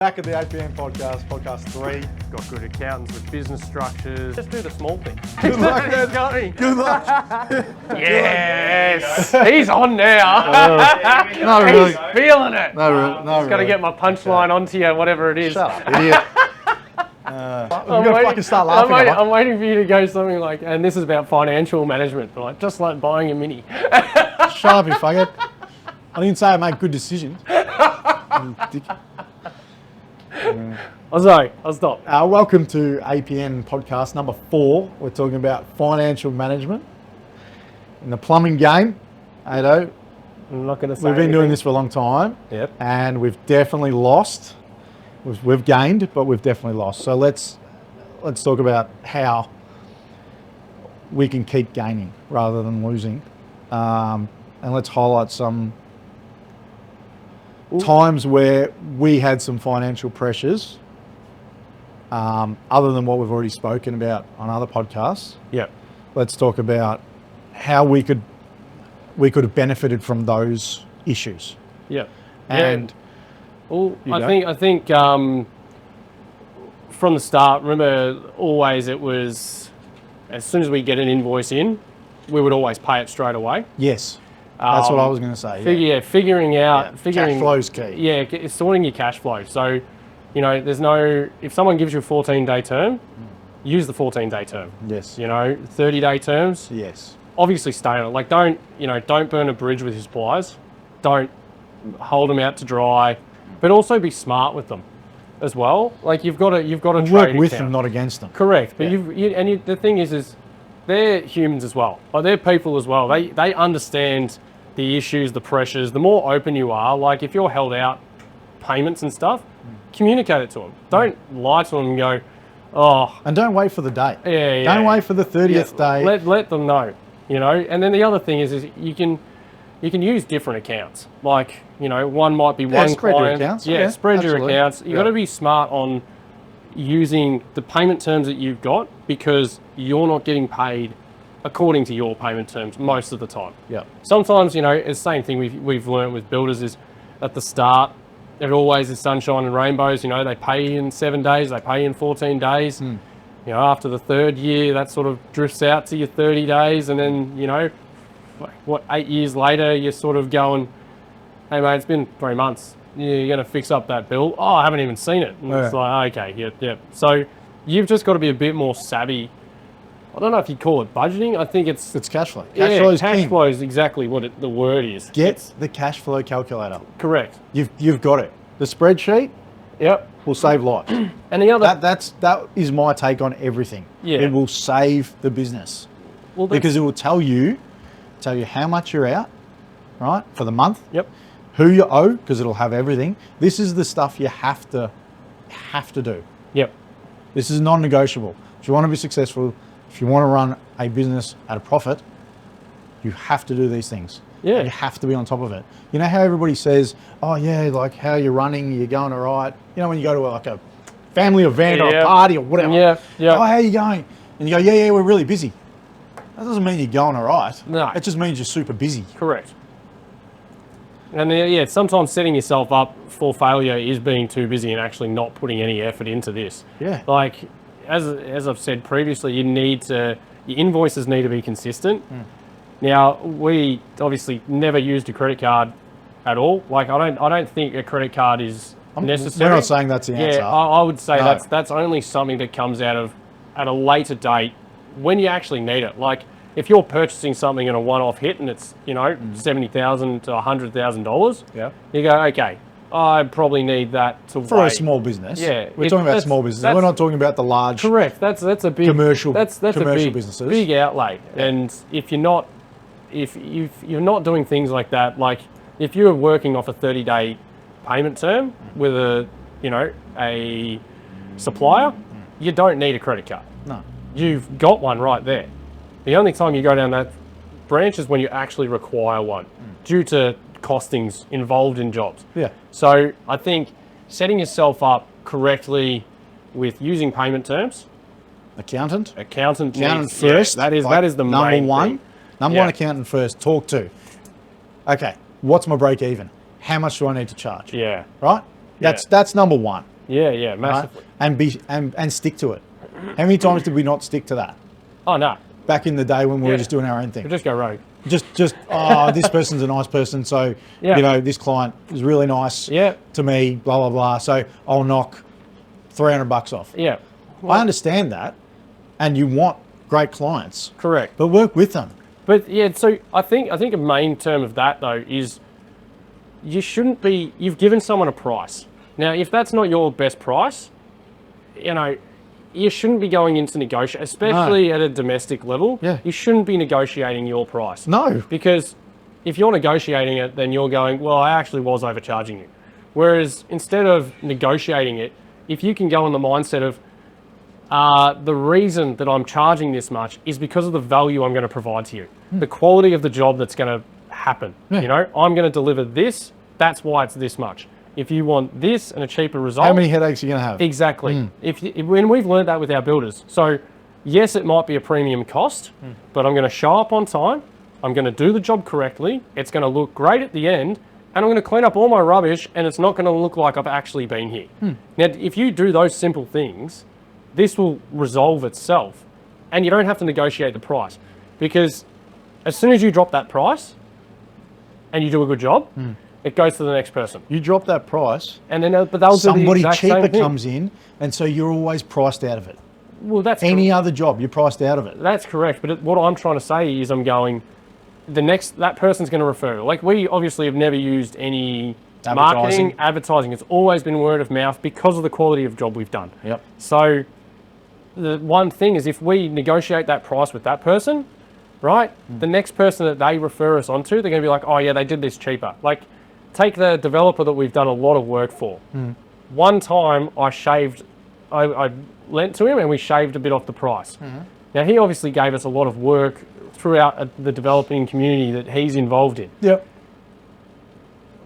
Back at the 8pm podcast, podcast 3. Got good accountants with business structures. Just do the small thing. Good luck, man. Good luck. Yes! He's on now. No, really. He's feeling it. No, really. Just got to get my punchline onto you, whatever it is. Shut up, idiot. We've got to fucking start laughing. I'm waiting for you to go something like, and this is about financial management, but like, just like buying a Mini. Shut up, you faggot. I didn't say I make good decisions. Dick. I'm sorry, I'll stop. Welcome to APN podcast number 4. We're talking about financial management in the plumbing game. Ado, I'm not going to say we've been doing this for a long time. Yep. And we've definitely lost. We've gained, but we've definitely lost. So let's talk about how we can keep gaining rather than losing. And let's highlight some times where we had some financial pressures, other than what we've already spoken about on other podcasts. Yep. Let's talk about how we could have benefited from those issues. Yep. And well, I think from the start, remember, always it was as soon as we get an invoice in, we would always pay it straight away. yes, that's what I was going to say. Figuring cash flow's key. Yeah, it's sorting your cash flow. So, you know, if someone gives you a 14-day term, use the 14-day term. Yes. You know, 30-day terms. Yes. Obviously stay on it. Like, don't burn a bridge with your suppliers. Don't hold them out to dry, but also be smart with them as well. Like, you've got to Work with them, not against them. Correct. But the thing is they're humans as well. Like, they're people as well. They understand the issues, the pressures. The more open you are, like if you're held out payments and stuff, communicate it to them. Don't lie to them and go, oh. And don't wait for the day. Yeah. Don't wait for the 30th day. Let them know, you know. And then the other thing is you can use different accounts. Like, you know, one might be one spread client. your accounts. Yeah, spread absolutely. your accounts. You've got to be smart on using the payment terms that you've got, because you're not getting paid according to your payment terms most of the time. Yeah. Sometimes, you know, it's the same thing we've learned with builders is at the start, it always is sunshine and rainbows. You know, they pay in 7 days, they pay in 14 days. You know, after the third year, that sort of drifts out to your 30 days. And then, you know, 8 years later, you're sort of going, hey, mate, it's been 3 months. You're going to fix up that bill. Oh, I haven't even seen it. And It's like, okay, yeah. So you've just got to be a bit more savvy. I don't know if you call it budgeting. I think it's cash flow. Cash flow is exactly what the word is. Get the cash flow calculator. Correct. You've got it. The spreadsheet. Yep. Will save lives. And the other that is my take on everything. Yeah. It will save the business. well, Because it will tell you how much you're out, right, for the month. Yep. Who you owe, because it'll have everything. This is the stuff you have to do. Yep. This is non-negotiable. If you want to be successful, if you want to run a business at a profit, you have to do these things. Yeah. You have to be on top of it. You know how everybody says, oh yeah, like how you're running, you're going all right. You know, when you go to like a family event or a party or whatever. Yeah. Oh, how are you going? And you go, yeah, we're really busy. That doesn't mean you're going all right. No. It just means you're super busy. Correct. And sometimes setting yourself up for failure is being too busy and actually not putting any effort into this. Yeah. Like, as I've said previously, your invoices need to be consistent. Now, we obviously never used a credit card at all. Like, I don't think a credit card is necessary. We're not saying that's the answer. Yeah, I would say No. that's only something that comes out of at a later date when you actually need it. Like, if you're purchasing something in a one-off hit and it's, you know, $70,000 to $100,000, Yeah. you go, okay, I probably need that to For wait. a small business. Yeah, We're talking about small businesses. We're not talking about the large. Correct. That's a big Commercial- That's commercial a big, businesses. big outlay. Yeah. And if you're not doing things like that, like if you're working off a 30-day payment term with a supplier, you don't need a credit card. No. You've got one right there. The only time you go down that branch is when you actually require one due to costings involved in jobs. Yeah. So I think setting yourself up correctly with using payment terms. Accountant Accountant first. Yeah, that is the number main one. thing. Number one accountant first. Talk to. Okay. What's my break even? How much do I need to charge? Yeah. Right. That's number one. Yeah, right? massively. And stick to it. How many times did we not stick to that? Oh, no. Back in the day when we were Yeah. just doing our own thing. We just go rogue. Just this person's a nice person, so Yeah. this client is really nice Yeah. to me, blah blah blah. So I'll knock $300 off. Yeah. I understand that, and you want great clients, Correct. but work with them. But yeah, so I think a main term of that though is you've given someone a price. Now, if that's not your best price, you shouldn't be going into negotiate, especially at a domestic level. Yeah. You shouldn't be negotiating your price. No. Because if you're negotiating it, then you're going, well, I actually was overcharging you. Whereas instead of negotiating it, if you can go in the mindset of, the reason that I'm charging this much is because of the value I'm going to provide to you, the quality of the job that's going to happen. Yeah. I'm going to deliver this. That's why it's this much. If you want this and a cheaper result, How many headaches are you going to have? exactly. When we've learned that with our builders, so yes, it might be a premium cost, but I'm going to show up on time. I'm going to do the job correctly. It's going to look great at the end, and I'm going to clean up all my rubbish, and it's not going to look like I've actually been here. Now, if you do those simple things, this will resolve itself, and you don't have to negotiate the price, because as soon as you drop that price and you do a good job, it goes to the next person. You drop that price, And then but they'll do the somebody exact cheaper same thing. comes in, and so you're always priced out of it. Well, that's Any other job, you're priced out of it. That's correct. But what I'm trying to say is I'm going, that person's going to refer. Like, we obviously have never used any marketing, advertising. It's always been word of mouth because of the quality of job we've done. Yep. So the one thing is, if we negotiate that price with that person, right, the next person that they refer us onto, they're going to be like, oh yeah, they did this cheaper. Like, take the developer that we've done a lot of work for. One time I lent to him and we shaved a bit off the price. Now, he obviously gave us a lot of work throughout the developing community that he's involved in. Yep.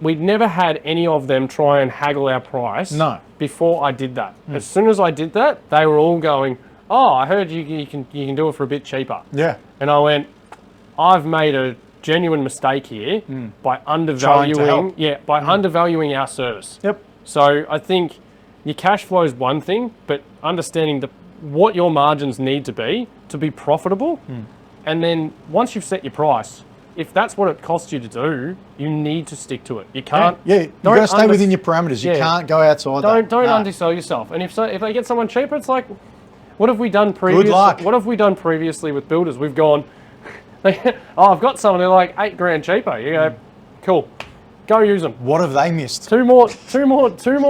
We'd never had any of them try and haggle our price before I did that. As soon as I did that, they were all going, oh, I heard you can do it for a bit cheaper. Yeah. And I went, I've made a genuine mistake here by undervaluing undervaluing our service. Yep. So I think your cash flow is one thing, but understanding what your margins need to be profitable. And then once you've set your price, if that's what it costs you to do, you need to stick to it. You can't. Yeah, you've got to stay within your parameters. You can't go outside that. Don't undersell yourself. And if they get someone cheaper, it's like, what have we done previously? Good luck. What have we done previously with builders? We've gone, I've got someone, they're like $8,000 cheaper. You go, cool, go use them. What have they missed? Two more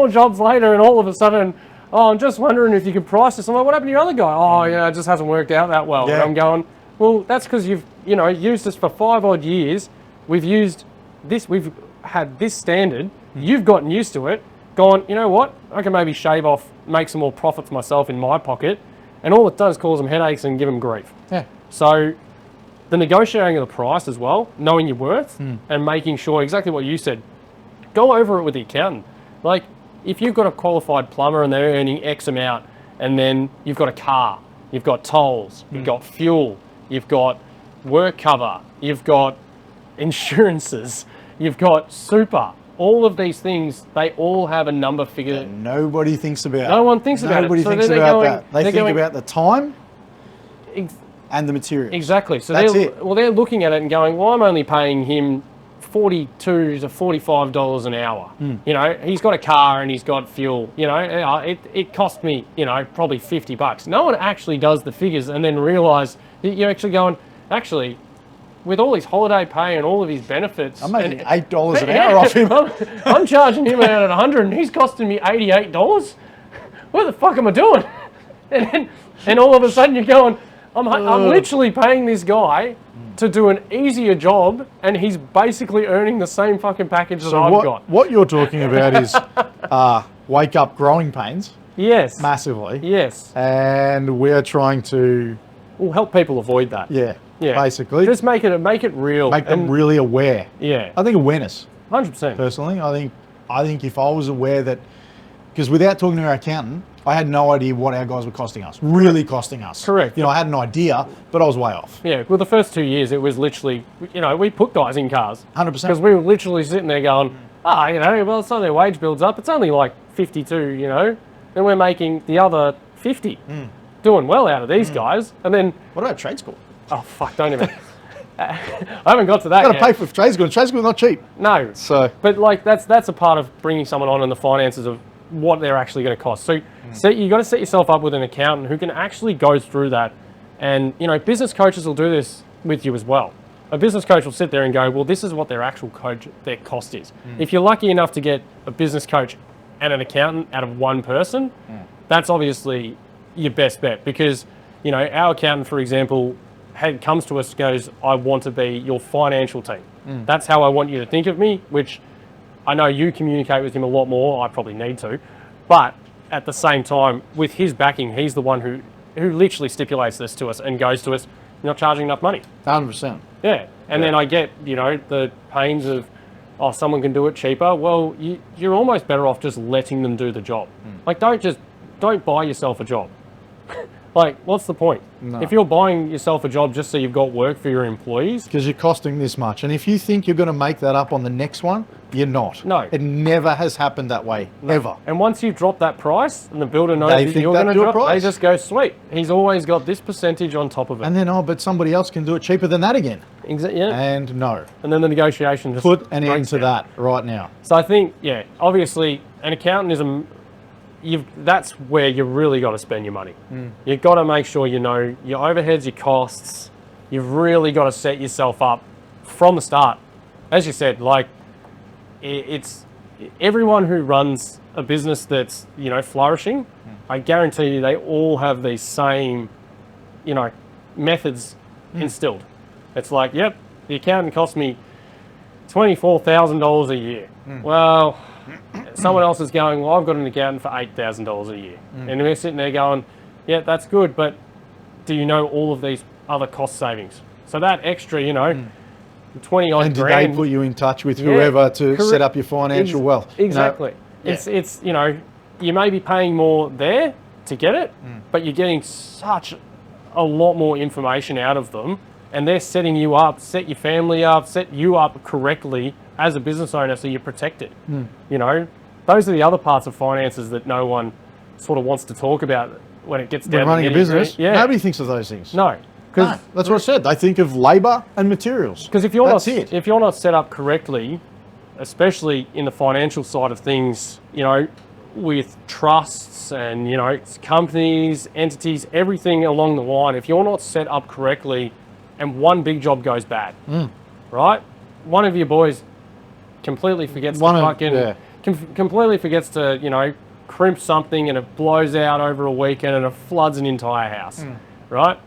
jobs later, and all of a sudden, oh, I'm just wondering if you can price this. I'm like, what happened to your other guy? Oh, yeah, it just hasn't worked out that well. Yeah. And I'm going, well, that's because you've used this for 5 odd years. We've used this. We've had this standard. You've gotten used to it. Gone, you know what? I can maybe shave off, make some more profit for myself in my pocket, and all it does is cause them headaches and give them grief. Yeah. So the negotiating of the price as well, knowing your worth, and making sure exactly what you said. Go over it with the accountant. Like, if you've got a qualified plumber and they're earning X amount, and then you've got a car, you've got tolls, you've got fuel, you've got work cover, you've got insurances, you've got super. All of these things, they all have a number figure. And nobody thinks about it. No one thinks about it. Nobody So thinks they're about going- that. They they're think going- about the time and the material. Exactly. So That's they're, it. well, they're looking at it and going, well, I'm only paying him $42 to $45 an hour. He's got a car and he's got fuel. It cost me, probably $50. No one actually does the figures and then realise that you're actually going, actually, with all his holiday pay and all of his benefits, I'm making $8 an hour off him. I'm charging him out at 100 and he's costing me $88. What the fuck am I doing? And all of a sudden you're going, I'm literally paying this guy to do an easier job, and he's basically earning the same fucking package that I've got. What you're talking about is wake up growing pains Yes. massively. Yes. And we're trying to We'll help people avoid that. Yeah. Yeah. Basically. Just make it real. Make them really aware. Yeah. I think awareness, 100%. personally. I think if I was aware that, because without talking to our accountant, I had no idea what our guys were costing us. Really costing us. Correct. I had an idea, but I was way off. Yeah. Well, the first 2 years, it was literally, we put guys in cars. 100%. Because we were literally sitting there going, well, it's not their wage builds up. It's only like 52, you know, then we're making the other 50. Doing well out of these guys. And then, What about trade school? oh, fuck, don't even. I haven't got to that Got to yet. pay for trade school. Trade school's not cheap. No. So, But like that's a part of bringing someone on in the finances of what they're actually going to cost. So you got to set yourself up with an accountant who can actually go through that. And you know, business coaches will do this with you as well. A business coach will sit there and go, well, this is what their actual their cost is. If you're lucky enough to get a business coach and an accountant out of one person, that's obviously your best bet, because you know, our accountant, for example, comes to us and goes, I want to be your financial team. That's how I want you to think of me, which I know you communicate with him a lot more. I probably need to. But at the same time, with his backing, he's the one who literally stipulates this to us and goes to us, you're not charging enough money. 100%. Yeah. And then I get, you know, the pains of, oh, someone can do it cheaper. Well, you're almost better off just letting them do the job. Like, don't buy yourself a job. Like, what's the point? No. If you're buying yourself a job just so you've got work for your employees, Because you're costing this much. And if you think you're going to make that up on the next one, you're not. No. It never has happened that way, ever. and once you drop that price and the builder knows They that think you're that's going to your drop, price. they just go, sweet. He's always got this percentage on top of it. And then, oh, but somebody else can do it cheaper than that again. Yeah. And no. And then the negotiation just Put an end breaks to down. that right now. So I think, yeah, obviously an accountant is that's where you really got to spend your money. You've got to make sure you know your overheads, your costs. You've really got to set yourself up from the start. As you said, like it's everyone who runs a business that's, you know, flourishing, I guarantee you they all have these same, you know, methods instilled. It's like, yep, the accountant cost me $24,000 a year. Well, someone else is going, well, I've got an accountant for $8,000 a year. And we're sitting there going, yeah, that's good, but do you know all of these other cost savings? So that extra, you know, 20 odd And did grand. they put you in touch with whoever to correct. set up your financial wealth? You know? Exactly. It's you know, you may be paying more there to get it, but you're getting such a lot more information out of them, and they're setting you up, set your family up, set you up correctly as a business owner so you're protected. You know, those are the other parts of finances that no one sort of wants to talk about when it gets down When to running a nitty-gritty. business, Yeah. nobody thinks of those things. No. No, that's what I said. They think of labour and materials. Because if you're That's not it. if you're not set up correctly, especially in the financial side of things, you know, with trusts and, you know, companies, entities, everything along the line, if you're not set up correctly and one big job goes bad, right? One of your boys completely forgets completely forgets to, you know, crimp something and it blows out over a weekend and it floods an entire house, right?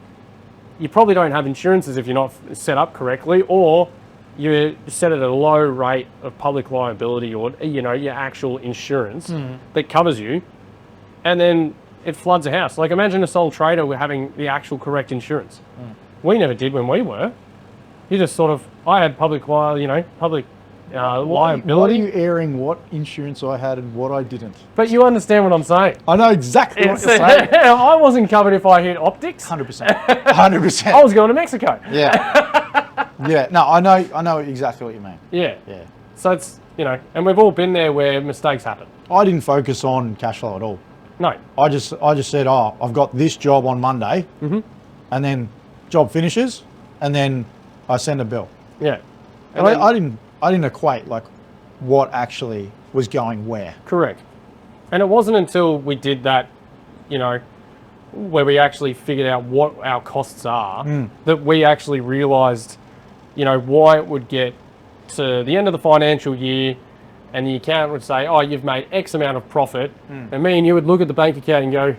You probably don't have insurances if you're not set up correctly, or you're set at a low rate of public liability, or, you know, your actual insurance that covers you, and then it floods a house. Like, imagine a sole trader having the actual correct insurance. We never did when we were. You just sort of, I had public liability. Why are you airing what insurance I had and what I didn't? But you understand what I'm saying. I know exactly what you're saying. I wasn't covered if I hit optics. 100%. 100%. I was going to Mexico. Yeah. Yeah. No, I know exactly what you mean. Yeah. Yeah. So it's, you know, and we've all been there where mistakes happen. I didn't focus on cash flow at all. No. I just said, oh, I've got this job on Monday, and then job finishes, and then I send a bill. Yeah. And then- I didn't equate like what actually was going where. Correct. And it wasn't until we did that, you know, where we actually figured out what our costs are, that we actually realised, you know, why it would get to the end of the financial year and the accountant would say, oh, you've made X amount of profit. And me and you would look at the bank account and go,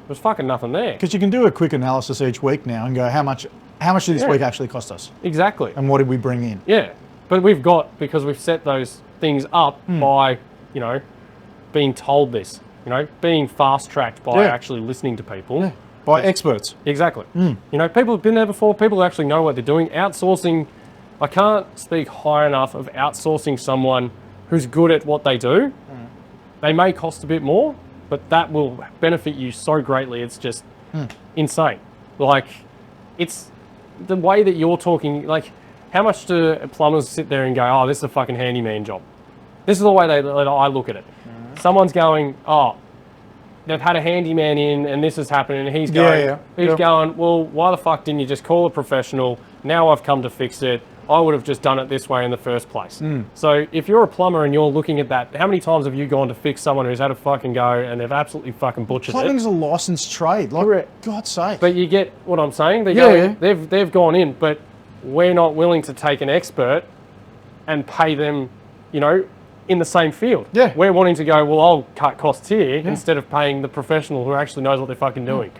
there's fucking nothing there. Because you can do a quick analysis each week now and go, how much did this week actually cost us? Exactly. And what did we bring in? Yeah. But because we've set those things up by, you know, being told this, you know, being fast-tracked by actually listening to people. Yeah. By experts. Exactly. You know, people have been there before. People actually know what they're doing. Outsourcing, I can't speak high enough of outsourcing someone who's good at what they do. They may cost a bit more, but that will benefit you so greatly. It's just insane. Like, it's the way that you're talking, like, how much do plumbers sit there and go, oh, this is a fucking handyman job? This is the way that I look at it. someone's going, oh, they've had a handyman in and this is happening, and he's going, going, well, why the fuck didn't you just call a professional? Now I've come to fix it. I would have just done it this way in the first place. So if you're a plumber and you're looking at that, how many times have you gone to fix someone who's had a fucking go and they've absolutely fucking butchered Plumbing's it? a licensed trade. Like, Correct. God's sake. But you get what I'm saying? They've gone in, but we're not willing to take an expert and pay them, you know, in the same field. Yeah. We're wanting to go, well, I'll cut costs here instead of paying the professional who actually knows what they're fucking doing.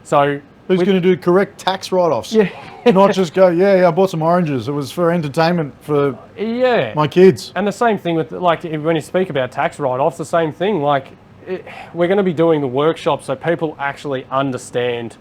So who's going to do correct tax write-offs? Yeah. Not just go, I bought some oranges. It was for entertainment for my kids. And the same thing with, like, when you speak about tax write-offs, the same thing. Like, we're going to be doing the workshop so people actually understand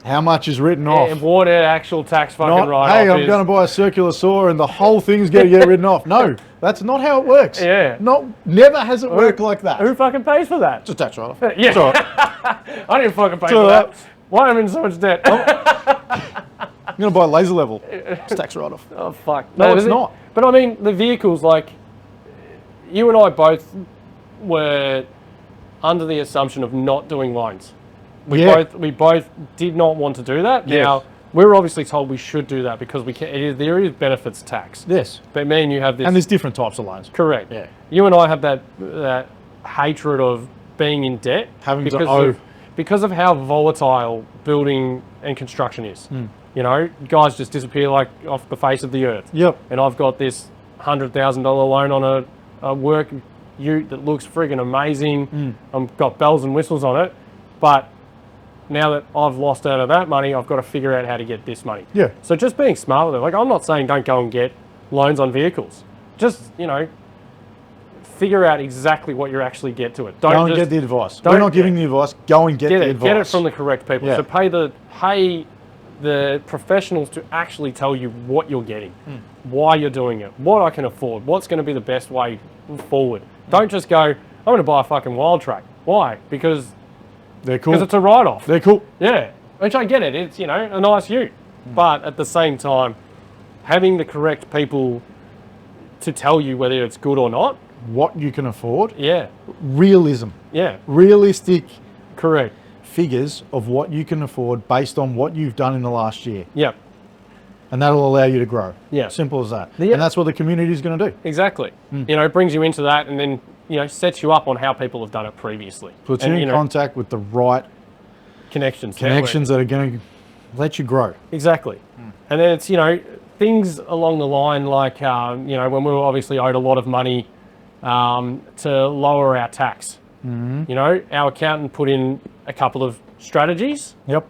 how much is written off. What an actual tax fucking write-off hey, I'm going to buy a circular saw and the whole thing's going to get written off. No, that's not how it works. Yeah. Never has it worked like that. Who fucking pays for that? It's a tax write-off. Yeah. It's all right. I didn't fucking pay for that. Why am I in so much debt? I'm going to buy a laser level. It's tax write-off. Oh, fuck. No, it's not. But I mean, the vehicles, like, you and I both were under the assumption of not doing loans. We both did not want to do that. Yes. Now, we were obviously told we should do that because there is benefits tax. Yes. But me and you have this. And there's different types of loans. Correct. Yeah. You and I have that hatred of being in debt. Having to owe. Because of how volatile building and construction is. You know, guys just disappear like off the face of the earth. Yep. And I've got this $100,000 loan on a work ute that looks friggin' amazing. I've got bells and whistles on it. But now that I've lost out of that money, I've got to figure out how to get this money. Yeah. So just being smart with it. Like, I'm not saying don't go and get loans on vehicles. Just, you know, figure out exactly what you actually get to it. Go and get the advice. We're not giving the advice. Go and get the advice. Get it from the correct people. Yeah. So pay the professionals to actually tell you what you're getting, why you're doing it, what I can afford, what's going to be the best way forward. Don't just go, I'm going to buy a fucking wild track. Why? Because they're cool. Because it's a write-off. They're cool. Yeah, which I get it. It's, you know, a nice ute. But at the same time, having the correct people to tell you whether it's good or not. What you can afford. Yeah. Realism. Yeah. Realistic. Correct. Figures of what you can afford based on what you've done in the last year. Yep. And that'll allow you to grow. Yeah. Simple as that. Yeah. And that's what the community is going to do. Exactly. You know, it brings you into that and then, you know, sets you up on how people have done it previously. Puts you in contact with the right connections that are going to let you grow. Exactly. And then it's, you know, things along the line like, you know, when we were obviously owed a lot of money to lower our tax. You know, our accountant put in a couple of strategies. Yep.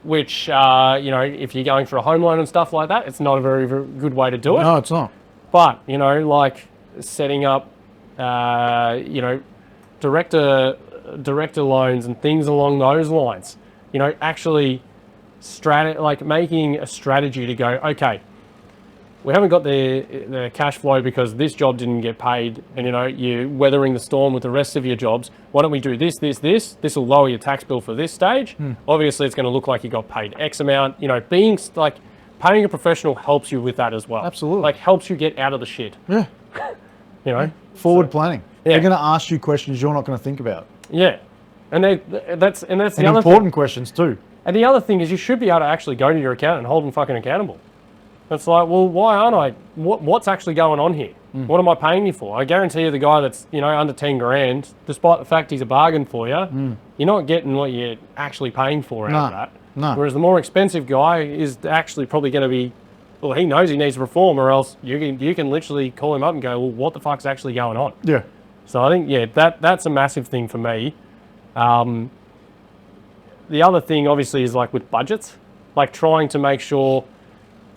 Which, you know, if you're going for a home loan and stuff like that, it's not a very, very good way to do it. No, it's not. But, you know, like setting up, you know, director loans and things along those lines. You know, actually making a strategy to go, okay, we haven't got the cash flow because this job didn't get paid and, you know, you're weathering the storm with the rest of your jobs. Why don't we do this? This will lower your tax bill for this stage. Obviously, it's going to look like you got paid X amount. You know, being like paying a professional helps you with that as well. Absolutely. Like helps you get out of the shit. Yeah. You know? Forward planning. Yeah. They're going to ask you questions you're not going to think about. Yeah. And that's the other important thing. Questions too. And the other thing is you should be able to actually go to your accountant and hold them fucking accountable. It's like, well, why aren't I? What's actually going on here? What am I paying you for? I guarantee you the guy that's, you know, under 10 grand, despite the fact he's a bargain for you, you're not getting what you're actually paying for out of that. No. Whereas the more expensive guy is actually probably going to be, well, he knows he needs reform or else you can literally call him up and go, well, what the fuck's actually going on? Yeah. So I think, yeah, that's a massive thing for me. The other thing obviously is like with budgets, like trying to make sure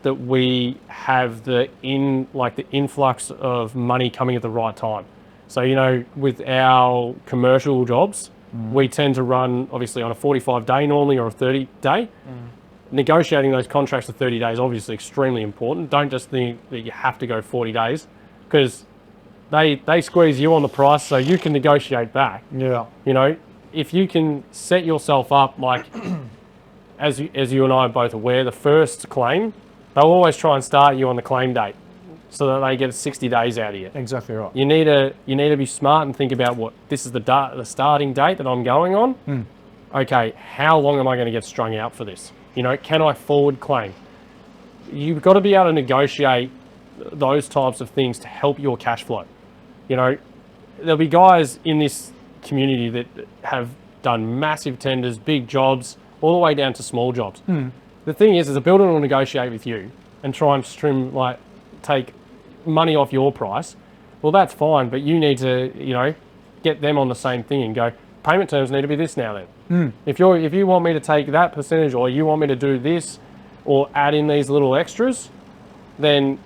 that we have the influx of money coming at the right time. So, you know, with our commercial jobs, we tend to run obviously on a 45-day normally or a 30-day. Negotiating those contracts for 30 days obviously extremely important. Don't just think that you have to go 40 days because they squeeze you on the price so you can negotiate back. Yeah. You know, if you can set yourself up like, as you and I are both aware, the first claim, they'll always try and start you on the claim date. so that they get 60 days out of you. Exactly right. You need to be smart and think about what this is the starting date that I'm going on. Okay, how long am I going to get strung out for this? You know, can I forward claim? You've got to be able to negotiate those types of things to help your cash flow. You know, there'll be guys in this community that have done massive tenders, big jobs, all the way down to small jobs. The thing is a builder will negotiate with you and try and take money off your price. Well, that's fine, but you need to, you know, get them on the same thing and go, payment terms need to be this now then. If you want me to take that percentage, or you want me to do this or add in these little extras, then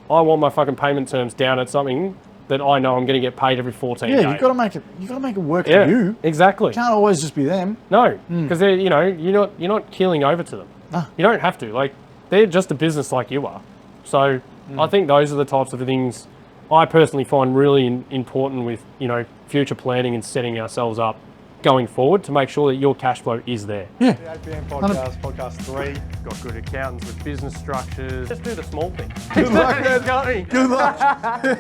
I want my fucking payment terms down at something that I know I'm going to get paid every 14 days. Yeah, you've got to make it work for you. Exactly. It can't always just be them. No, because you know, you're not keeling over to them. No. You don't have to. Like, they're just a business like you are. So I think those are the types of things I personally find really important with, you know, future planning and setting ourselves up going forward to make sure that your cash flow is there. Yeah. The 8pm podcast, podcast 3. Got good accountants with business structures. Just do the small things. Good luck, man. Good luck.